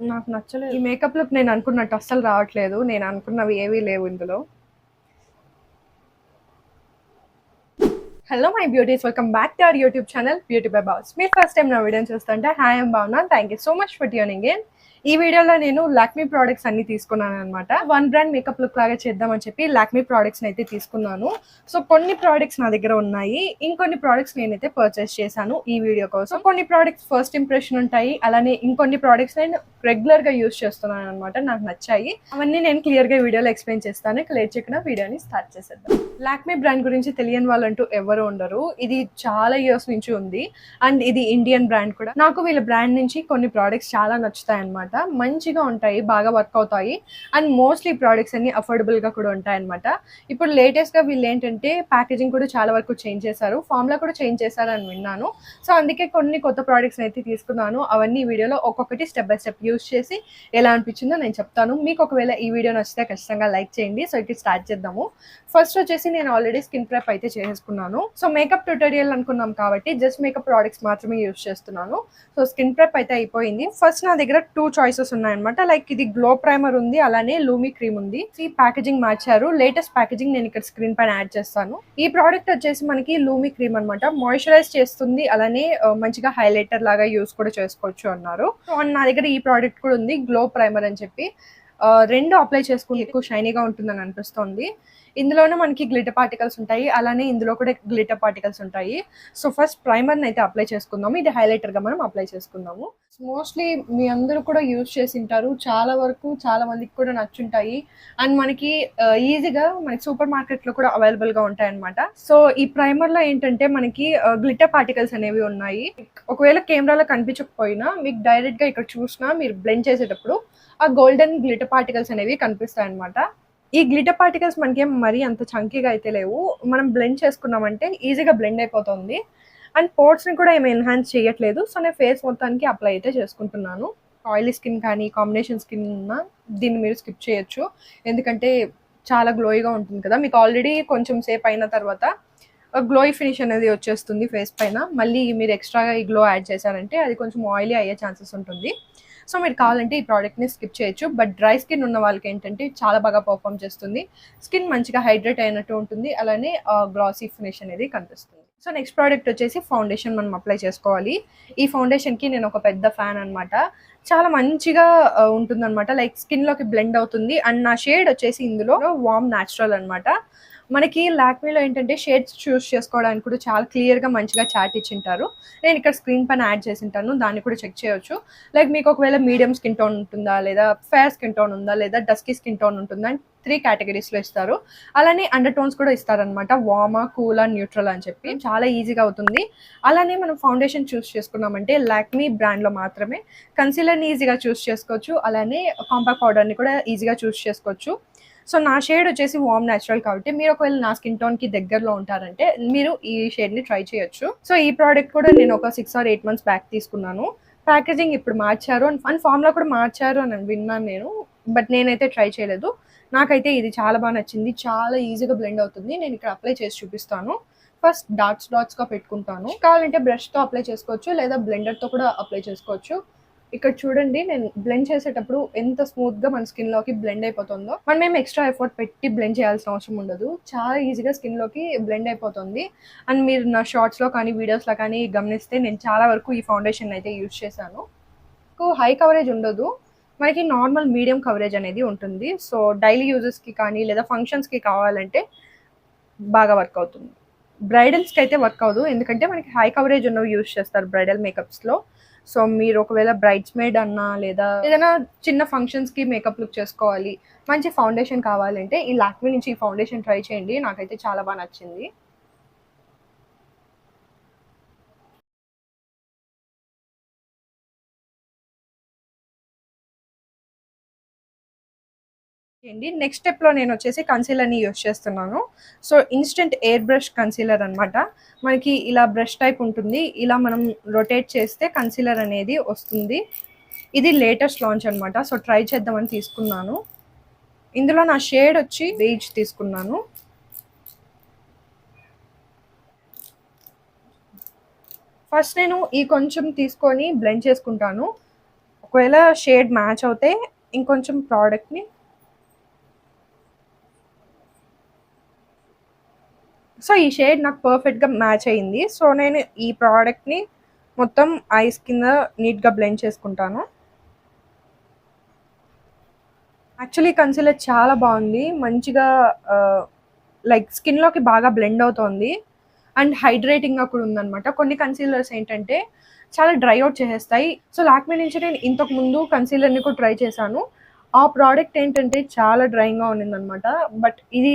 నాకు నచ్చలేదు ఈ మేకప్ లుక్. నేను అనుకున్నట్టు అస్సలు రావట్లేదు. నేను అనుకున్నవి ఏవీ లేవు ఇందులో. Hello my beauties, welcome back to our YouTube channel beauty by boss. మీరు ఫస్ట్ టైం నా వీడియోని చూస్తుంటే హాయ్ ఐమ్ భావన. Thank you so much for tuning in. ఈ వీడియోలో నేను లాక్మీ ప్రోడక్ట్స్ అన్ని తీసుకున్నాను అనమాట. వన్ బ్రాండ్ మేకప్ లుక్ లాగా చేద్దామని చెప్పి లాక్మీ ప్రోడక్ట్స్ అయితే తీసుకున్నాను. సో కొన్ని ప్రోడక్ట్స్ నా దగ్గర ఉన్నాయి, ఇంకొన్ని ప్రోడక్ట్స్ నేనైతే పర్చేస్ చేశాను ఈ వీడియో కోసం. కొన్ని ప్రోడక్ట్స్ ఫస్ట్ ఇంప్రెషన్ ఉంటాయి, అలానే ఇంకొన్ని ప్రోడక్ట్స్ నేను రెగ్యులర్ గా యూస్ చేస్తున్నాను అనమాట. నాకు నచ్చాయి, అవన్నీ నేను క్లియర్ గా వీడియోలో ఎక్స్ప్లెయిన్ చేస్తాను. లేట్ చేయకుండా వీడియోని స్టార్ట్ చేసేద్దాం. లాక్మీ బ్రాండ్ గురించి తెలియని వాళ్ళంటూ ఎవరు ఉండరు. ఇది చాలా ఇయర్స్ నుంచి ఉంది అండ్ ఇది ఇండియన్ బ్రాండ్ కూడా. నాకు వీళ్ళ బ్రాండ్ నుంచి కొన్ని ప్రోడక్ట్స్ చాలా నచ్చుతాయి అనమాట. మంచిగా ఉంటాయి, బాగా వర్క్ అవుతాయి అండ్ మోస్ట్లీ ప్రోడక్ట్స్ అన్ని అఫోర్డబుల్ గా కూడా ఉంటాయి అనమాట. ఇప్పుడు లేటెస్ట్ గా వీళ్ళు ఏంటంటే ప్యాకేజింగ్ కూడా చాలా వరకు చేంజ్ చేశారు, ఫార్ములా కూడా చేంజ్ చేశారు అని విన్నాను. సో అందుకే కొన్ని కొత్త ప్రోడక్ట్స్ అయితే తీసుకున్నాను. అవన్నీ వీడియోలో ఒక్కొక్కటి స్టెప్ బై స్టెప్ యూస్ చేసి ఎలా అనిపించిందో నేను చెప్తాను. మీకు ఒకవేళ ఈ వీడియో నచ్చితే ఖచ్చితంగా లైక్ చేయండి. సో ఇది స్టార్ట్ చేద్దాము. ఫస్ట్ వచ్చేసి నేను ఆల్రెడీ స్కిన్ ప్రెప్ అయితే చేసేసుకున్నాను. సో మేకప్ ట్యూటోరియల్ అనుకున్నాం కాబట్టి జస్ట్ మేకప్ ప్రోడక్ట్స్ మాత్రమే యూస్ చేస్తున్నాను. సో స్కిన్ ప్రెప్ అయితే అయిపోయింది. ఫస్ట్ నా దగ్గర 2 చాయిసెస్ ఉన్నాయన్నమాట. లైక్ ఇది గ్లో ప్రైమర్ ఉంది, అలానే లూమీ క్రీమ్ ఉంది. ఈ ప్యాకేజింగ్ మార్చారు, లేటెస్ట్ ప్యాకేజింగ్ నేను ఇక్కడ స్క్రీన్ పైన యాడ్ చేస్తాను. ఈ ప్రోడక్ట్ వచ్చేసి మనకి లూమీ క్రీమ్ అనమాట. మాయిశ్చరైజ్ చేస్తుంది, అలానే మంచిగా హైలైటర్ లాగా యూస్ కూడా చేసుకోవచ్చు అన్నారు. సో నా దగ్గర ఈ ప్రోడక్ట్ కూడా ఉంది, గ్లో ప్రైమర్ అని చెప్పి. రెండు అప్లై చేసుకుని ఎక్కువ షైనీగా ఉంటుందని అనిపిస్తుంది. ఇందులోనే మనకి గ్లిటర్ పార్టికల్స్ ఉంటాయి, అలానే ఇందులో కూడా గ్లిటర్ పార్టికల్స్ ఉంటాయి. సో ఫస్ట్ ప్రైమర్ని అయితే అప్లై చేసుకుందాము. ఇది హైలైటర్గా మనం అప్లై చేసుకుందాము. మోస్ట్లీ మీ అందరూ కూడా యూజ్ చేసి ఉంటారు, చాలా వరకు చాలా మందికి కూడా నచ్చుంటాయి అండ్ మనకి ఈజీగా మనకి సూపర్ మార్కెట్లో కూడా అవైలబుల్గా ఉంటాయి అనమాట. సో ఈ ప్రైమర్లో ఏంటంటే మనకి గ్లిటర్ పార్టికల్స్ అనేవి ఉన్నాయి. ఒకవేళ కెమెరాలో కనిపించకపోయినా మీకు డైరెక్ట్గా ఇక్కడ చూసినా మీరు బ్లెండ్ చేసేటప్పుడు ఆ గోల్డెన్ గ్లిటర్ పార్టికల్స్ అనేవి కనిపిస్తాయి అనమాట. ఈ గ్లిటర్ పార్టికల్స్ మనకి మరీ అంత చంకీగా అయితే లేవు. మనం బ్లెండ్ చేసుకున్నామంటే ఈజీగా బ్లెండ్ అయిపోతుంది అండ్ పోర్ట్స్ని కూడా ఏమి ఎన్హాన్స్ చేయట్లేదు. సో నేను ఫేస్ మొత్తానికి అప్లై అయితే చేసుకుంటున్నాను. ఆయిలీ స్కిన్ కానీ కాంబినేషన్ స్కిన్ ఉన్నా దీన్ని మీరు స్కిప్ చేయొచ్చు, ఎందుకంటే చాలా గ్లోయిగా ఉంటుంది కదా. మీకు ఆల్రెడీ కొంచెం సేపు అయిన తర్వాత గ్లోయి ఫినిష్ అనేది వచ్చేస్తుంది ఫేస్ పైన. మళ్ళీ మీరు ఎక్స్ట్రాగా ఈ గ్లో యాడ్ చేశారంటే అది కొంచెం ఆయిలీ అయ్యే ఛాన్సెస్ ఉంటుంది. సో మీరు కావాలంటే ఈ ప్రోడక్ట్ని స్కిప్ చేయొచ్చు. బట్ డ్రై స్కిన్ ఉన్న వాళ్ళకి ఏంటంటే చాలా బాగా పర్ఫామ్ చేస్తుంది. స్కిన్ మంచిగా హైడ్రేట్ అయినట్టు ఉంటుంది, అలానే గ్లాసీ ఫినిష్ అనేది కనిపిస్తుంది. సో నెక్స్ట్ ప్రోడక్ట్ వచ్చేసి ఫౌండేషన్ మనం అప్లై చేసుకోవాలి. ఈ ఫౌండేషన్కి నేను ఒక పెద్ద ఫ్యాన్ అనమాట. చాలా మంచిగా ఉంటుందన్నమాట, లైక్ స్కిన్లోకి బ్లెండ్ అవుతుంది. అండ్ నా షేడ్ వచ్చేసి ఇందులో వార్మ్ న్యాచురల్ అనమాట. మనకి లాక్మీలో ఏంటంటే షేడ్స్ చూస్ చేసుకోవడానికి కూడా చాలా క్లియర్గా మంచిగా చాట్ ఇచ్చింటారు. నేను ఇక్కడ స్క్రీన్ పైన యాడ్ చేసి ఉంటాను, దాన్ని కూడా చెక్ చేయొచ్చు. లైక్ మీకు ఒకవేళ మీడియం స్కిన్ టోన్ ఉంటుందా, లేదా ఫేర్ స్కిన్ టోన్ ఉందా, లేదా డస్కీ స్కిన్ టోన్ ఉంటుందా అని 3 కేటగిరీస్లో ఇస్తారు. అలానే అండర్ టోన్స్ కూడా ఇస్తారనమాట, వామా, కూల్ అండ్ న్యూట్రల్ అని చెప్పి. చాలా ఈజీగా అవుతుంది. అలానే మనం ఫౌండేషన్ చూస్ చేసుకున్నామంటే లాక్మీ బ్రాండ్లో మాత్రమే కన్సీలర్ని ఈజీగా చూస్ చేసుకోవచ్చు, అలానే కాంపాక్ట్ పౌడర్ని కూడా ఈజీగా చూస్ చేసుకోవచ్చు. సో నా షేడ్ వచ్చేసి వార్మ్ న్యాచురల్ కాబట్టి మీరు ఒకవేళ నా స్కిన్ టోన్ కి దగ్గరలో ఉంటారంటే మీరు ఈ షేడ్ ని ట్రై చేయొచ్చు. సో ఈ ప్రోడక్ట్ కూడా నేను ఒక 6 or 8 months బ్యాక్ తీసుకున్నాను. ప్యాకేజింగ్ ఇప్పుడు మార్చారు అండ్ ఫార్ములా కూడా మార్చారు అని విన్నాను నేను, బట్ నేనైతే ట్రై చేయలేదు. నాకైతే ఇది చాలా బాగా నచ్చింది, చాలా ఈజీగా బ్లెండ్ అవుతుంది. నేను ఇక్కడ అప్లై చేసి చూపిస్తాను. ఫస్ట్ డాట్స్గా పెట్టుకుంటాను. కావాలంటే బ్రష్తో అప్లై చేసుకోవచ్చు, లేదా బ్లెండర్తో కూడా అప్లై చేసుకోవచ్చు. ఇక్కడ చూడండి, నేను బ్లెండ్ చేసేటప్పుడు ఎంత స్మూత్గా మన స్కిన్లోకి బ్లెండ్ అయిపోతుందో. మనం ఏం ఎక్స్ట్రా ఎఫర్ట్ పెట్టి బ్లెండ్ చేయాల్సిన అవసరం ఉండదు, చాలా ఈజీగా స్కిన్లోకి బ్లెండ్ అయిపోతుంది. అండ్ మీరు నా షార్ట్స్లో కానీ వీడియోస్లో కానీ గమనిస్తే నేను చాలా వరకు ఈ ఫౌండేషన్ అయితే యూజ్ చేశాను. హై కవరేజ్ ఉండదు, మనకి నార్మల్ మీడియం కవరేజ్ అనేది ఉంటుంది. సో డైలీ యూజెస్కి కానీ లేదా ఫంక్షన్స్కి కావాలంటే బాగా వర్క్ అవుతుంది. బ్రైడల్స్కి అయితే వర్క్ అవ్వదు, ఎందుకంటే మనకి హై కవరేజ్ ఉన్నవి యూజ్ చేస్తారు బ్రైడల్ మేకప్స్లో. సో మీరు ఒకవేళ బ్రైడ్స్ మేడ్ అన్నా లేదా ఏదైనా చిన్న ఫంక్షన్స్కి మేకప్ లుక్ చేసుకోవాలి, మంచి ఫౌండేషన్ కావాలంటే ఈ లాక్మీ నుంచి ఈ ఫౌండేషన్ ట్రై చేయండి. నాకైతే చాలా బాగా నచ్చింది. నెక్స్ట్ స్టెప్లో నేను వచ్చేసి కన్సీలర్ని యూజ్ చేస్తున్నాను. So instant air brush concealer అనమాట. మనకి ఇలా బ్రష్ టైప్ ఉంటుంది, ఇలా మనం రొటేట్ చేస్తే కన్సీలర్ అనేది వస్తుంది. ఇది లేటెస్ట్ లాంచ్ అనమాట. సో ట్రై చేద్దామని తీసుకున్నాను. ఇందులో నా షేడ్ వచ్చి బేజ్ తీసుకున్నాను. ఫస్ట్ నేను ఈ కొంచెం తీసుకొని బ్లెండ్ చేసుకుంటాను. ఒకవేళ షేడ్ మ్యాచ్ అవుతే ఇంకొంచెం ప్రోడక్ట్ని సో ఈ షేడ్ నాకు పర్ఫెక్ట్గా మ్యాచ్ అయ్యింది. సో నేను ఈ ప్రోడక్ట్ని మొత్తం ఐస్ కింద నీట్గా బ్లెండ్ చేసుకుంటాను. యాక్చువల్లీ కన్సీలర్ చాలా బాగుంది, మంచిగా లైక్ స్కిన్లోకి బాగా బ్లెండ్ అవుతోంది అండ్ హైడ్రేటింగ్గా కూడా ఉందన్నమాట. కొన్ని కన్సీలర్స్ ఏంటంటే చాలా డ్రై అవుట్ చేసేస్తాయి. సో లాక్మే నుంచి నేను ఇంతకు ముందు కన్సీలర్ని కూడా ట్రై చేశాను. ఆ ప్రోడక్ట్ ఏంటంటే చాలా డ్రైగా ఉన్నిందనమాట. బట్ ఇది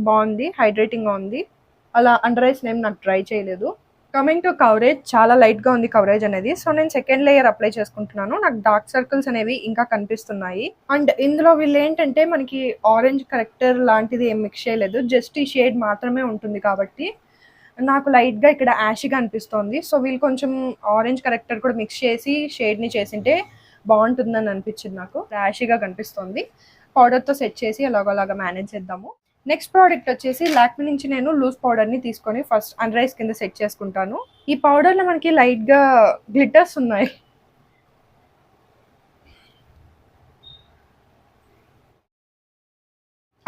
బాగుంది, హైడ్రేటింగ్గా ఉంది. అలా అండర్ ఐస్ నేమ్ నాకు డ్రై చేయలేదు. కమింగ్ టు కవరేజ్, చాలా లైట్గా ఉంది కవరేజ్ అనేది. సో నేను సెకండ్ లేయర్ అప్లై చేసుకుంటున్నాను. నాకు డార్క్ సర్కిల్స్ అనేవి ఇంకా కనిపిస్తున్నాయి. అండ్ ఇందులో వీళ్ళు ఏంటంటే మనకి ఆరెంజ్ కరెక్టర్ లాంటిది ఏం మిక్స్ చేయలేదు, జస్ట్ ఈ షేడ్ మాత్రమే ఉంటుంది కాబట్టి నాకు లైట్గా ఇక్కడ యాషీగా అనిపిస్తోంది. సో వీళ్ళు కొంచెం ఆరెంజ్ కరెక్టర్ కూడా మిక్స్ చేసి షేడ్ని చేసింటే బాగుంటుందని అనిపించింది. నాకు యాషీగా కనిపిస్తోంది. పౌడర్తో సెట్ చేసి అలాగలాగా మేనేజ్ చేద్దాము. నెక్స్ట్ ప్రోడక్ట్ వచ్చేసి లాక్మే నుంచి నేను లూజ్ పౌడర్ని తీసుకొని ఫస్ట్ అండర్ ఐస్ కింద సెట్ చేసుకుంటాను. ఈ పౌడర్లో మనకి లైట్గా గ్లిటర్స్ ఉన్నాయి.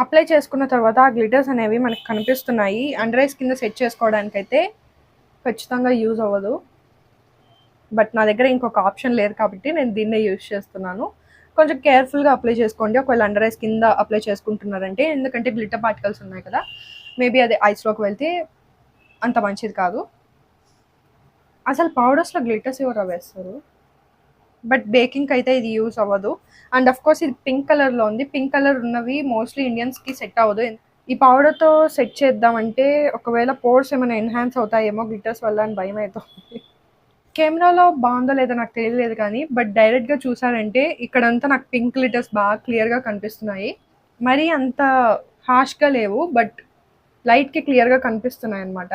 అప్లై చేసుకున్న తర్వాత ఆ గ్లిటర్స్ అనేవి మనకి కనిపిస్తున్నాయి. అండర్ ఐస్ కింద సెట్ చేసుకోవడానికి అయితే ఖచ్చితంగా యూజ్ అవ్వదు. బట్ నా దగ్గర ఇంకొక ఆప్షన్ లేదు కాబట్టి నేను దీన్నే యూజ్ చేస్తున్నాను. కొంచెం కేర్ఫుల్గా అప్లై చేసుకోండి ఒకవేళ అండర్ ఐస్ కింద అప్లై చేసుకుంటున్నారంటే, ఎందుకంటే గ్లిటర్ పార్టికల్స్ ఉన్నాయి కదా, మేబీ అది ఐస్లోకి వెళ్తే అంత మంచిది కాదు. అసలు పౌడర్స్లో గ్లిటర్స్ ఎవరు వేస్తారు? బట్ బేకింగ్కి అయితే ఇది యూజ్ అవ్వదు. అండ్ అఫ్ కోర్స్ ఇది పింక్ కలర్లో ఉంది. పింక్ కలర్ ఉన్నవి మోస్ట్లీ ఇండియన్స్కి సెట్ అవ్వదు. ఈ పౌడర్తో సెట్ చేద్దామంటే ఒకవేళ పోర్స్ ఏమైనా ఎన్హాన్స్ అవుతాయేమో గ్లిటర్స్ వల్ల అని భయం అవుతుంది. కెమెరాలో బాగుందో లేదో నాకు తెలియలేదు కానీ బట్ డైరెక్ట్గా చూసారంటే ఇక్కడంతా నాకు పింక్ గ్లిటర్స్ బాగా క్లియర్గా కనిపిస్తున్నాయి. మరీ అంత హార్ష్గా లేవు, బట్ లైట్కి క్లియర్గా కనిపిస్తున్నాయి అన్నమాట.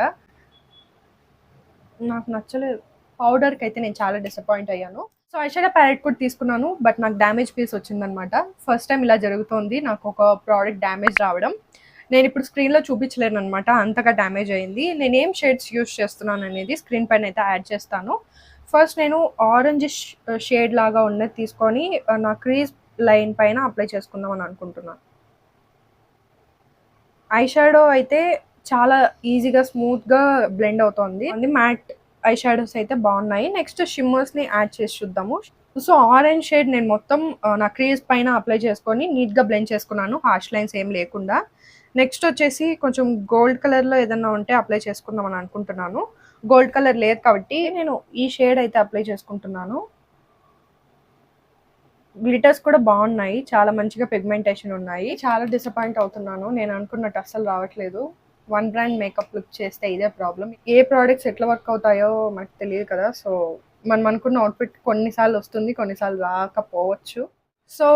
నాకు నచ్చలేదు. పౌడర్కి అయితే నేను చాలా డిసప్పాయింట్ అయ్యాను. సో ఐషాడో ప్యాలెట్ కూడా తీసుకున్నాను, బట్ నాకు డ్యామేజ్ పీస్ వచ్చిందనమాట. ఫస్ట్ టైం ఇలా జరుగుతోంది, నాకు ఒక ప్రోడక్ట్ డ్యామేజ్ రావడం. నేను ఇప్పుడు స్క్రీన్లో చూపించలేను అనమాట, అంతగా డ్యామేజ్ అయింది. నేను ఏం షేడ్స్ యూస్ చేస్తున్నాను అనేది స్క్రీన్ పైన అయితే యాడ్ చేస్తాను. ఫస్ట్ నేను ఆరెంజ్ షేడ్ లాగా ఉన్నది తీసుకొని నా క్రీజ్ లైన్ పైన అప్లై చేసుకుందాం అని అనుకుంటున్నాను. ఐషాడో అయితే చాలా ఈజీగా స్మూత్గా బ్లెండ్ అవుతుంది. అది మ్యాట్ ఐ షాడోస్ అయితే బాగున్నాయి. నెక్స్ట్ షిమ్మర్స్ని యాడ్ చేసి చూద్దాము. సో ఆరెంజ్ షేడ్ నేను మొత్తం నా క్రీజ్ పైన అప్లై చేసుకొని నీట్గా బ్లెండ్ చేసుకున్నాను, హార్ష్ లైన్స్ ఏం లేకుండా. నెక్స్ట్ వచ్చేసి కొంచెం గోల్డ్ కలర్లో ఏదన్నా ఉంటే అప్లై చేసుకుందాం అని అనుకుంటున్నాను. గోల్డ్ కలర్ లేదు కాబట్టి నేను ఈ షేడ్ అయితే అప్లై చేసుకుంటున్నాను. గ్లిటర్స్ కూడా బాగున్నాయి, చాలా మంచిగా పిగ్మెంటేషన్ ఉన్నాయి. చాలా డిసప్పాయింట్ అవుతున్నాను, నేను అనుకున్నట్టు అస్సలు రావట్లేదు. వన్ బ్రాండ్ మేకప్ లుక్ చేస్తే ఇదే ప్రాబ్లం. ఏ ప్రోడక్ట్స్ ఎట్లా వర్క్ అవుతాయో మనకు తెలియదు కదా. సో మనం అనుకున్న అవుట్ఫిట్ కొన్నిసార్లు వస్తుంది, కొన్నిసార్లు రాకపోవచ్చు. సో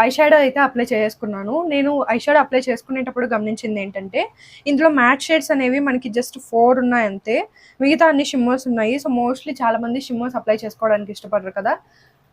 ఐ షాడో అయితే అప్లై చేసుకున్నాను. నేను ఐ షాడో అప్లై చేసుకునేటప్పుడు గమనించింది ఏంటంటే ఇందులో మ్యాట్ షేడ్స్ అనేవి మనకి జస్ట్ 4 ఉన్నాయి అంతే, మిగతా అన్ని షిమ్మర్స్ ఉన్నాయి. సో మోస్ట్లీ చాలామంది షిమ్మర్స్ అప్లై చేసుకోవడానికి ఇష్టపడరు కదా.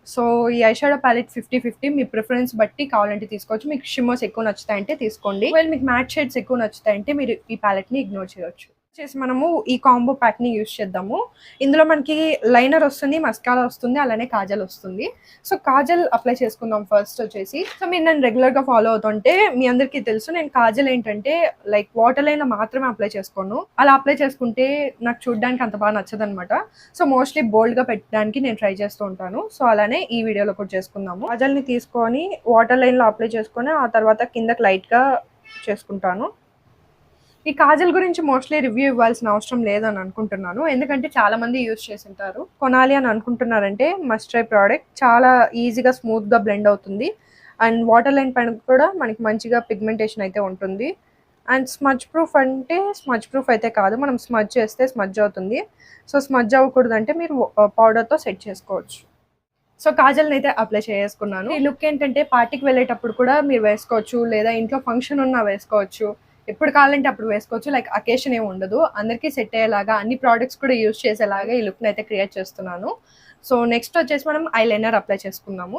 సో ఈ I shadow palette 50-50 me preference బట్టి కావాలంటే తీసుకోవచ్చు. మీకు షిమ్మర్స్ ఎక్కువ నచ్చుతాయంటే తీసుకోండి, ఒకవేళ మీకు మ్యాట్ షేడ్స్ ఎక్కువ నచ్చుతాయంటే మీరు ఈ ప్యాలెట్ని ఇగ్నోర్ చేయవచ్చు. చేసి మనము ఈ కాంబో ప్యాక్ని యూజ్ చేద్దాము. ఇందులో మనకి లైనర్ వస్తుంది, మస్కారా వస్తుంది, అలానే కాజల్ వస్తుంది. సో కాజల్ అప్లై చేసుకుందాం ఫస్ట్ వచ్చేసి. సో మీరు నన్ను రెగ్యులర్గా ఫాలో అవుతుంటే మీ అందరికీ తెలుసు, నేను కాజల్ ఏంటంటే లైక్ వాటర్ లైన్లో మాత్రమే అప్లై చేసుకోను. అలా అప్లై చేసుకుంటే నాకు చూడడానికి అంత బాగా నచ్చదు అనమాట. సో మోస్ట్లీ బోల్డ్గా పెట్టడానికి నేను ట్రై చేస్తూ ఉంటాను. సో అలానే ఈ వీడియోలో కూడా చేసుకుందాము. కాజల్ని తీసుకొని వాటర్ లైన్లో అప్లై చేసుకొని ఆ తర్వాత కిందకి లైట్గా చేసుకుంటాను. ఈ కాజల్ గురించి మోస్ట్లీ రివ్యూ ఇవ్వాల్సిన అవసరం లేదని అనుకుంటున్నాను, ఎందుకంటే చాలా మంది యూజ్ చేసి ఉంటారు. కొనాలి అని అనుకుంటున్నారంటే మస్ట్ ట్రై ప్రోడక్ట్. చాలా ఈజీగా స్మూత్గా బ్లెండ్ అవుతుంది అండ్ వాటర్ లైన్ పైన కూడా మనకి మంచిగా పిగ్మెంటేషన్ అయితే ఉంటుంది. అండ్ స్మజ్ ప్రూఫ్ అంటే స్మజ్ ప్రూఫ్ అయితే కాదు, మనం స్మజ్ చేస్తే స్మజ్ అవుతుంది. సో స్మజ్ అవ్వకూడదు అంటే మీరు పౌడర్తో సెట్ చేసుకోవచ్చు. సో కాజల్ని అయితే అప్లై చేసుకున్నాను. ఈ లుక్ ఏంటంటే పార్టీకి వెళ్ళేటప్పుడు కూడా మీరు వేసుకోవచ్చు, లేదా ఇంట్లో ఫంక్షన్ ఉన్నా వేసుకోవచ్చు, ఎప్పుడు కావాలంటే అప్పుడు వేసుకోవచ్చు. లైక్ అకేషన్ ఏమి ఉండదు, అందరికీ సెట్ అయ్యేలాగా అన్ని ప్రోడక్ట్స్ కూడా యూజ్ చేసేలాగా ఈ లుక్ని అయితే క్రియేట్ చేస్తున్నాను. సో నెక్స్ట్ వచ్చేసి మనం ఐలైనర్ అప్లై చేసుకుందాము.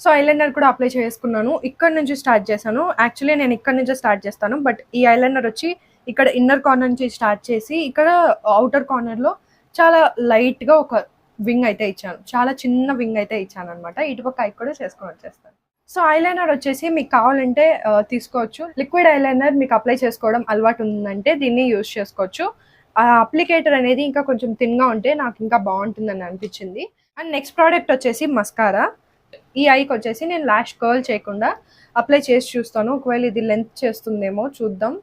సో ఐలైనర్ కూడా అప్లై చేసుకున్నాను. ఇక్కడ నుంచి స్టార్ట్ చేశాను. యాక్చువల్లీ నేను ఇక్కడ నుంచే స్టార్ట్ చేస్తాను, బట్ ఈ ఐలైనర్ వచ్చి ఇక్కడ ఇన్నర్ కార్నర్ నుంచి స్టార్ట్ చేసి ఇక్కడ అవుటర్ కార్నర్లో చాలా లైట్గా ఒక వింగ్ అయితే ఇచ్చాను, చాలా చిన్న వింగ్ అయితే ఇచ్చాను అనమాట. ఇటుపక్క ఐ కూడా చేసుకొని వచ్చేస్తాను. సో ఐలైనర్ వచ్చేసి మీకు కావాలంటే తీసుకోవచ్చు. లిక్విడ్ ఐలైనర్ మీకు అప్లై చేసుకోవడం అలవాటు ఉందంటే దీన్ని యూజ్ చేసుకోవచ్చు. ఆ అప్లికేటర్ అనేది ఇంకా కొంచెం థిన్గా ఉంటే నాకు ఇంకా బాగుంటుందని అనిపించింది. అండ్ నెక్స్ట్ ప్రోడక్ట్ వచ్చేసి మస్కారా. ఈ ఐకి వచ్చేసి నేను లాష్ కర్ల్ చేయకుండా అప్లై చేసి చూస్తాను, ఒకవేళ ఇది లెంత్ చేస్తుందేమో చూద్దాం.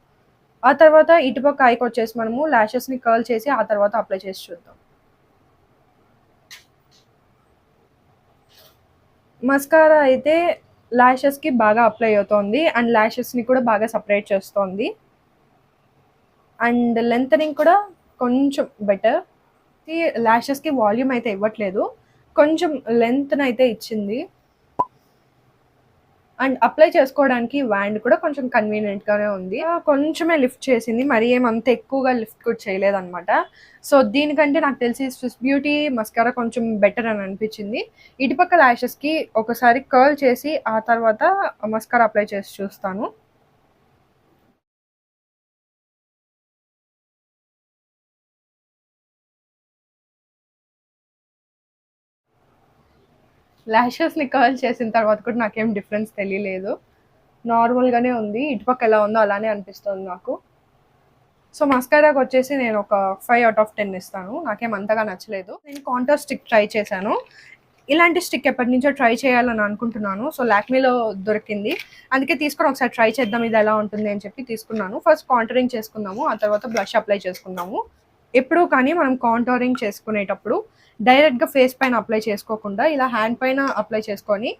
ఆ తర్వాత ఇటుపక్క ఐకి వచ్చేసి మనము లాషెస్ని కర్ల్ చేసి ఆ తర్వాత అప్లై చేసి చూద్దాం. మస్కారా అయితే లాషెస్కి బాగా అప్లై అవుతోంది అండ్ లాషెస్ని కూడా బాగా సపరేట్ చేస్తోంది. అండ్ లెంతనింగ్ కూడా కొంచెం బెటర్. లాషెస్కి వాల్యూమ్ అయితే ఇవ్వట్లేదు, కొంచెం లెంత్ అయితే ఇచ్చింది. అండ్ అప్లై చేసుకోవడానికి వ్యాండ్ కూడా కొంచెం కన్వీనియంట్గానే ఉంది. కొంచెమే లిఫ్ట్ చేసింది, మరి ఏమంత ఎక్కువగా లిఫ్ట్ కూడా చేయలేదన్నమాట. సో దీనికంటే నాకు తెలిసి స్విస్ బ్యూటీ మస్కారా కొంచెం బెటర్ అని అనిపించింది. ఇటుపక్క లాషెస్కి ఒకసారి కర్ల్ చేసి ఆ తర్వాత మస్కారా అప్లై చేసి చూస్తాను. లాషెస్ని కర్ల్ చేసిన తర్వాత కూడా నాకేం డిఫరెన్స్ తెలియలేదు, నార్మల్గానే ఉంది. ఇటుపక్క ఎలా ఉందో అలానే అనిపిస్తుంది నాకు. సో మస్కారాకి వచ్చేసి నేను ఒక 5/10 ఇస్తాను, నాకేం అంతగా నచ్చలేదు. నేను కాంటోర్ స్టిక్ ట్రై చేశాను. ఇలాంటి స్టిక్ ఎప్పటి నుంచో ట్రై చేయాలని అనుకుంటున్నాను. సో లాక్మీలో దొరికింది, అందుకే తీసుకొని ఒకసారి ట్రై చేద్దాం ఇది ఎలా ఉంటుంది అని చెప్పి తీసుకున్నాను. ఫస్ట్ కాంటోరింగ్ చేసుకుందాము, ఆ తర్వాత బ్లష్ అప్లై చేసుకుందాము. ఎప్పుడూ కానీ మనం కాంటోరింగ్ చేసుకునేటప్పుడు డైరెక్ట్గా ఫేస్ పైన అప్లై చేసుకోకుండా ఇలా హ్యాండ్ పైన అప్లై చేసుకొని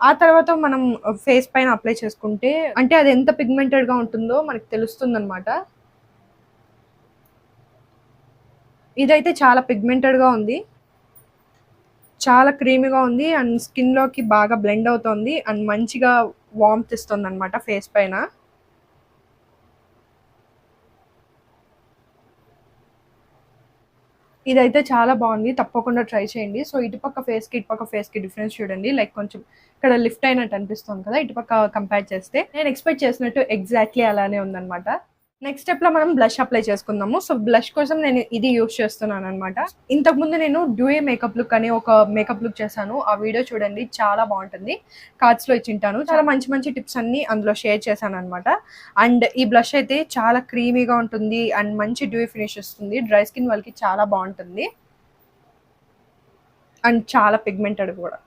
ఆ తర్వాత మనం ఫేస్ పైన అప్లై చేసుకుంటే అంటే అది ఎంత పిగ్మెంటెడ్గా ఉంటుందో మనకు తెలుస్తుంది అనమాట. ఇదైతే చాలా పిగ్మెంటెడ్గా ఉంది, చాలా క్రీమీగా ఉంది అండ్ స్కిన్లోకి బాగా బ్లెండ్ అవుతుంది అండ్ మంచిగా వార్మ్త్ ఇస్తుంది అనమాట ఫేస్ పైన. ఇదైతే చాలా బాగుంది, తప్పకుండా ట్రై చేయండి. సో ఇటుపక్క ఫేస్కి డిఫరెన్స్ చూడండి, లైక్ కొంచెం ఇక్కడ లిఫ్ట్ అయినట్టు అనిపిస్తుంది కదా ఇటుపక్క కంపేర్ చేస్తే. నేను ఎక్స్పెక్ట్ చేసినట్టు ఎగ్జాక్ట్లీ అలానే ఉందన్నమాట. నెక్స్ట్ స్టెప్లో మనం బ్లష్ అప్లై చేసుకుందాము. సో బ్లష్ కోసం నేను ఇది యూస్ చేస్తున్నాను అనమాట. ఇంతకుముందు నేను డ్యూయే మేకప్ లుక్ అని ఒక మేకప్ లుక్ చేశాను, ఆ వీడియో చూడండి, చాలా బాగుంటుంది. కార్డ్స్లో ఇచ్చింటాను, చాలా మంచి మంచి టిప్స్ అన్ని అందులో షేర్ చేశాను అనమాట. అండ్ ఈ బ్లష్ అయితే చాలా క్రీమీగా ఉంటుంది అండ్ మంచి డ్యూయే ఫినిష్ ఇస్తుంది, డ్రై స్కిన్ వాళ్ళకి చాలా బాగుంటుంది అండ్ చాలా పిగ్మెంటెడ్ కూడా.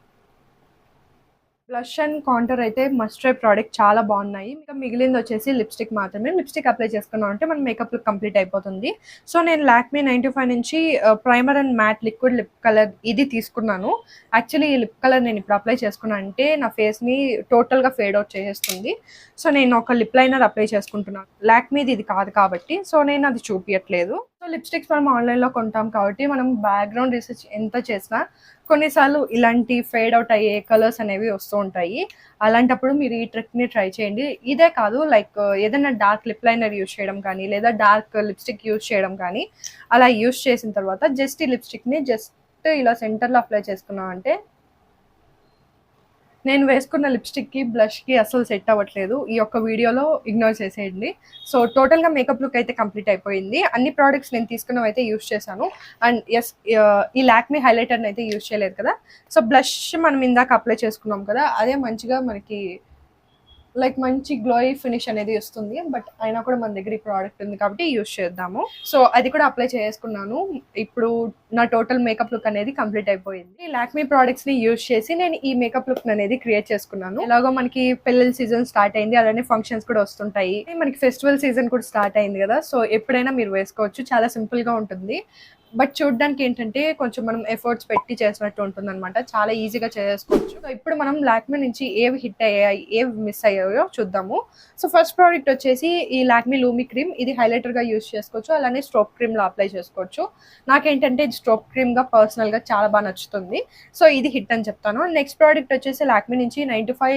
బ్లష్ అండ్ కాంటోర్ అయితే మస్ట్ ట్రై ప్రోడక్ట్, చాలా బాగున్నాయి. ఇంకా మిగిలింది వచ్చేసి లిప్స్టిక్ మాత్రమే. లిప్స్టిక్ అప్లై చేసుకున్నాం అంటే మన మేకప్ లుక్ కంప్లీట్ అయిపోతుంది. సో నేను లాక్మీ 95 నుంచి primer and matte liquid lip colour ఇది తీసుకున్నాను. యాక్చువల్లీ ఈ లిప్ కలర్ నేను ఇప్పుడు అప్లై చేసుకున్నాను అంటే నా ఫేస్ని టోటల్గా ఫేడ్ అవుట్ చేసేస్తుంది. సో నేను ఒక లిప్ లైనర్ అప్లై చేసుకుంటున్నాను, లాక్మీది ఇది కాదు కాబట్టి సో నేను అది చూపించట్లేదు. సో లిప్స్టిక్స్ మనం ఆన్లైన్లో కొంటాం కాబట్టి మనం బ్యాక్గ్రౌండ్ రీసెర్చ్ ఎంత చేసినా కొన్నిసార్లు ఇలాంటి ఫేడ్ అవుట్ అయ్యే కలర్స్ అనేవి వస్తూ ఉంటాయి. అలాంటప్పుడు మీరు ఈ ట్రిక్ని ట్రై చేయండి. ఇదే కాదు, లైక్ ఏదైనా డార్క్ లిప్ లైనర్ యూజ్ చేయడం కానీ లేదా డార్క్ లిప్స్టిక్ యూజ్ చేయడం కానీ అలా యూజ్ చేసిన తర్వాత జస్ట్ ఈ లిప్స్టిక్ని జస్ట్ ఇలా సెంటర్లో అప్లై చేసుకున్నాం అంటే నేను వేసుకున్న లిప్స్టిక్కి బ్లష్కి అసలు సెట్ అవ్వట్లేదు. ఈ యొక్క వీడియోలో ఇగ్నోర్ చేసేయండి. సో టోటల్గా మేకప్ లుక్ అయితే కంప్లీట్ అయిపోయింది. అన్ని ప్రోడక్ట్స్ నేను తీసుకున్నవి అయితే యూజ్ చేశాను. అండ్ ఎస్, ఈ లాక్మీ హైలైటర్ని అయితే యూజ్ చేయలేదు కదా. సో బ్లష్ మనం ఇందాక అప్లై చేసుకున్నాం కదా, అదే మంచిగా మనకి లైక్ మంచి గ్లోయి ఫినిష్ అనేది వస్తుంది. బట్ అయినా కూడా మన దగ్గర ఈ ప్రోడక్ట్ ఉంది కాబట్టి యూజ్ చేద్దాము. సో అది కూడా అప్లై చేసుకున్నాను. ఇప్పుడు నా టోటల్ మేకప్ లుక్ అనేది కంప్లీట్ అయిపోయింది. ఈ లాక్మీ ప్రోడక్ట్స్ ని యూజ్ చేసి నేను ఈ మేకప్ లుక్ అనేది క్రియేట్ చేసుకున్నాను. ఎలాగో మనకి పెళ్ళిళ్ళ సీజన్ స్టార్ట్ అయింది, అలానే ఫంక్షన్స్ కూడా వస్తుంటాయి, మనకి ఫెస్టివల్ సీజన్ కూడా స్టార్ట్ అయింది కదా. సో ఎప్పుడైనా మీరు వేసుకోవచ్చు, చాలా సింపుల్ గా ఉంటుంది. బట్ చూడడానికి ఏంటంటే కొంచెం మనం ఎఫర్ట్స్ పెట్టి చేసినట్టు ఉంటుంది అనమాట, చాలా ఈజీగా చేసుకోవచ్చు. సో ఇప్పుడు మనం లాక్మీ నుంచి ఏవి హిట్ అయ్యాయి ఏవి మిస్ అయ్యాయో చూద్దాము. సో ఫస్ట్ ప్రోడక్ట్ వచ్చేసి ఈ లాక్మీ లూమీ క్రీమ్. ఇది హైలైటర్గా యూజ్ చేసుకోవచ్చు, అలానే స్ట్రోక్ క్రీమ్లో అప్లై చేసుకోవచ్చు. నాకేంటంటే ఇది స్ట్రోక్ క్రీమ్గా పర్సనల్గా చాలా బాగా నచ్చుతుంది. సో ఇది హిట్ అని చెప్తాను. నెక్స్ట్ ప్రోడక్ట్ వచ్చేసి లాక్మీ నుంచి 95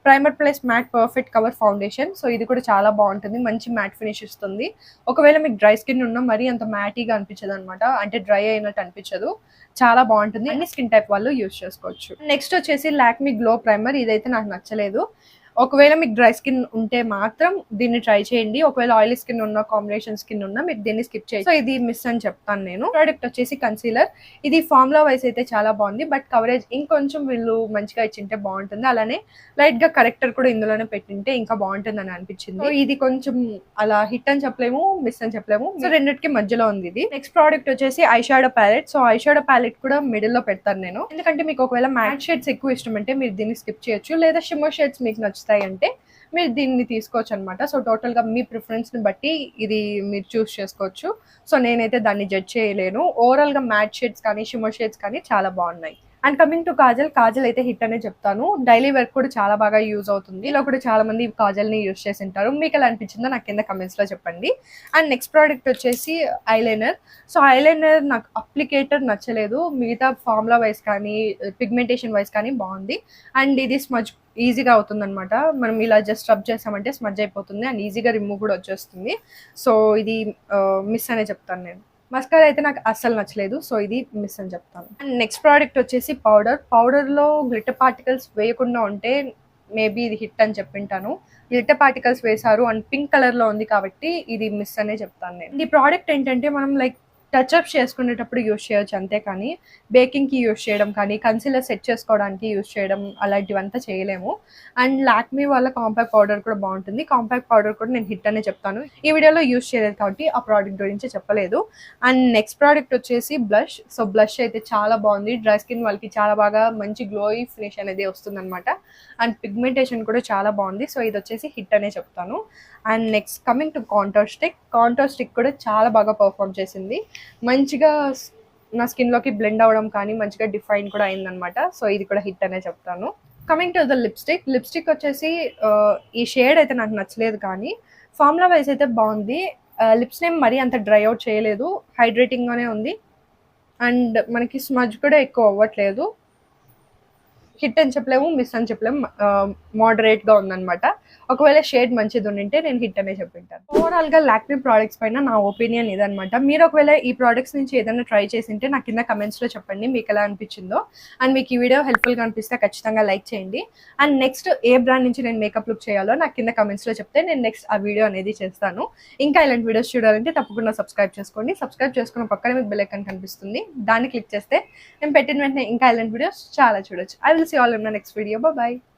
primer plus matte perfect cover foundation. So ఇది కూడా చాలా బాగుంటుంది, మంచి మ్యాట్ ఫినిష్ ఇస్తుంది. ఒకవేళ మీకు డ్రై స్కిన్ ఉన్నా మరీ అంత మ్యాటీగా అనిపించదు అనమాట, అంటే డ్రై అయినట్టు అనిపించదు, చాలా బాగుంటుంది. అన్ని స్కిన్ టైప్ వాళ్ళు యూజ్ చేసుకోవచ్చు. నెక్స్ట్ వచ్చేసి లాక్మీ గ్లో ప్రైమర్. ఇదైతే నాకు నచ్చలేదు. ఒకవేళ మీకు డ్రై స్కిన్ ఉంటే మాత్రం దీన్ని ట్రై చేయండి. ఒకవేళ ఆయిలీ స్కిన్ ఉన్న, కాంబినేషన్ స్కిన్ ఉన్నా మీరు దీన్ని స్కిప్ చేయండి. సో ఇది మిస్ అని చెప్తాను నేను. ప్రోడక్ట్ వచ్చేసి కన్సీలర్. ఇది ఫార్ములా వైస్ అయితే చాలా బాగుంది, బట్ కవరేజ్ ఇంకొంచెం వీళ్ళు మంచిగా ఇచ్చింటే బాగుంటుంది. అలానే లైట్ గా కరెక్టర్ కూడా ఇందులోనే పెట్టింటే ఇంకా బాగుంటుంది అని అనిపించింది. సో ఇది కొంచెం అలా హిట్ అని చెప్పలేము, మిస్ అని చెప్పలేము. సో రెండింటికి మధ్యలో ఉంది ఇది. నెక్స్ట్ ప్రోడక్ట్ వచ్చేసి eye shadow palette. So eye shadow palette కూడా మిడిల్ లో పెడతాను నేను, ఎందుకంటే మీకు ఒకవేళ మ్యాట్ షేడ్స్ ఎక్కువ ఇష్టం అంటే మీరు దీన్ని స్కిప్ చేయొచ్చు, లేదా షిమ్మర్ షేడ్స్ మీకు నచ్చుతాయి అంటే మీరు దీన్ని తీసుకోవచ్చు అనమాట. సో టోటల్ గా మీ ప్రిఫరెన్స్ ని బట్టి ఇది మీరు చూస్ చేసుకోవచ్చు. సో నేనైతే దాన్ని జడ్జ్ చేయలేను. ఓవరాల్ గా మ్యాట్ షేడ్స్ కానీ షిమ్మర్ షేడ్స్ కానీ చాలా బాగున్నాయి. And coming to Kajal, Kajal అయితే హిట్ అనే చెప్తాను. డైలీ వర్క్ కూడా చాలా బాగా యూజ్ అవుతుంది. ఇలా కూడా చాలా మంది కాజల్ ని యూజ్ చేసి ఉంటారు. మీకు ఎలా అనిపించిందో నాకు కింద కమెంట్స్ లో చెప్పండి. అండ్ నెక్స్ట్ ప్రోడక్ట్ వచ్చేసి ఐలైనర్. సో ఐలైనర్ నాకు అప్లికేటర్ నచ్చలేదు, మిగతా ఫార్ములా వైజ్ కానీ పిగ్మెంటేషన్ వైజ్ కానీ బాగుంది. అండ్ ఇది స్మజ్ ఈజీగా అవుతుంది అనమాట. మనం ఇలా జస్ట్ రబ్ చేసామంటే స్మజ్ అయిపోతుంది అండ్ ఈజీగా రిమూవ్ కూడా వచ్చేస్తుంది. సో ఇది మిస్ అనే చెప్తాను నేను. మస్కారా అయితే నాకు అస్సలు నచ్చలేదు, సో ఇది మిస్ అని చెప్తాను. అండ్ నెక్స్ట్ ప్రోడక్ట్ వచ్చేసి పౌడర్. పౌడర్లో గ్లిటర్ పార్టికల్స్ వేయకుండా ఉంటే మేబీ ఇది హిట్ అని చెప్పింటాను. గ్లిటర్ పార్టికల్స్ వేశారు అండ్ పింక్ కలర్లో ఉంది కాబట్టి ఇది మిస్ అనే చెప్తాను నేను. ఈ ప్రోడక్ట్ ఏంటంటే మనం లైక్ టచ్అప్ చేసుకునేటప్పుడు యూజ్ చేయొచ్చు అంతే, కానీ బేకింగ్కి యూజ్ చేయడం కానీ కన్సీలర్ సెట్ చేసుకోవడానికి యూజ్ చేయడం అలాంటివంతా చేయలేము. అండ్ లాక్మీ వాళ్ళ కాంపాక్ట్ పౌడర్ కూడా బాగుంటుంది. కాంపాక్ట్ పౌడర్ కూడా నేను హిట్ అనే చెప్తాను. ఈ వీడియోలో యూజ్ చేయలేదు కాబట్టి ఆ ప్రోడక్ట్ గురించి చెప్పలేదు. అండ్ నెక్స్ట్ ప్రోడక్ట్ వచ్చేసి బ్లష్. సో బ్లష్ అయితే చాలా బాగుంది. డ్రై స్కిన్ వాళ్ళకి చాలా బాగా మంచి గ్లోయి ఫినిష్ అనేది వస్తుంది అనమాట. అండ్ పిగ్మెంటేషన్ కూడా చాలా బాగుంది. సో ఇది వచ్చేసి హిట్ అనే చెప్తాను. And next coming to contour stick. Contour stick కూడా చాలా బాగా పర్ఫామ్ చేసింది. మంచిగా నా స్కిన్లోకి బ్లెండ్ అవ్వడం కానీ మంచిగా డిఫైన్ కూడా అయిందనమాట. సో ఇది కూడా హిట్ అనే చెప్తాను. Coming to the lipstick. Lipstick వచ్చేసి ఈ షేడ్ అయితే నాకు నచ్చలేదు, కానీ ఫార్ములా వైజ్ అయితే బాగుంది. లిప్స్ నేమ్ మరీ అంత డ్రై అవుట్ చేయలేదు, హైడ్రేటింగ్గానే ఉంది. అండ్ మనకి స్మజ్ కూడా ఎక్కువ అవ్వట్లేదు. హిట్ అని చెప్పలేము, మిస్ అని చెప్పలేము, మోడరేట్గా ఉందన్నమాట. ఒకవేళ షేడ్ మంచిది ఉండింటే నేను హిట్ అనే చెప్పింటాను. ఓవరాల్గా లాక్మీ ప్రోడక్ట్స్ పైన నా ఒపీనియన్ ఇదనమాట. మీరు ఒకవేళ ఈ ప్రోడక్ట్స్ నుంచి ఏదైనా ట్రై చేసింటే నాకు కింద కమెంట్స్లో చెప్పండి మీకు ఎలా అనిపించిందో. అండ్ మీకు ఈ వీడియో హెల్ప్ఫుల్గా అనిపిస్తే ఖచ్చితంగా లైక్ చేయండి. అండ్ నెక్స్ట్ ఏ బ్రాండ్ నుంచి నేను మేకప్ లుక్ చేయాలో నాకు కింద కమెంట్స్లో చెప్తే నేను నెక్స్ట్ ఆ వీడియో అనేది చేస్తాను. ఇంకా ఇలాంటి వీడియోస్ చూడాలంటే తప్పకుండా సబ్స్క్రైబ్ చేసుకోండి. సబ్స్క్రైబ్ చేసుకున్న పక్కన మీకు బెల్ ఐకాన్ కనిపిస్తుంది, దాన్ని క్లిక్ చేస్తే నేను పెట్టిన వెంటనే ఇంకా ఇలాంటి వీడియోస్ చాలా చూడొచ్చు. I will see you all in my next video. Bye bye.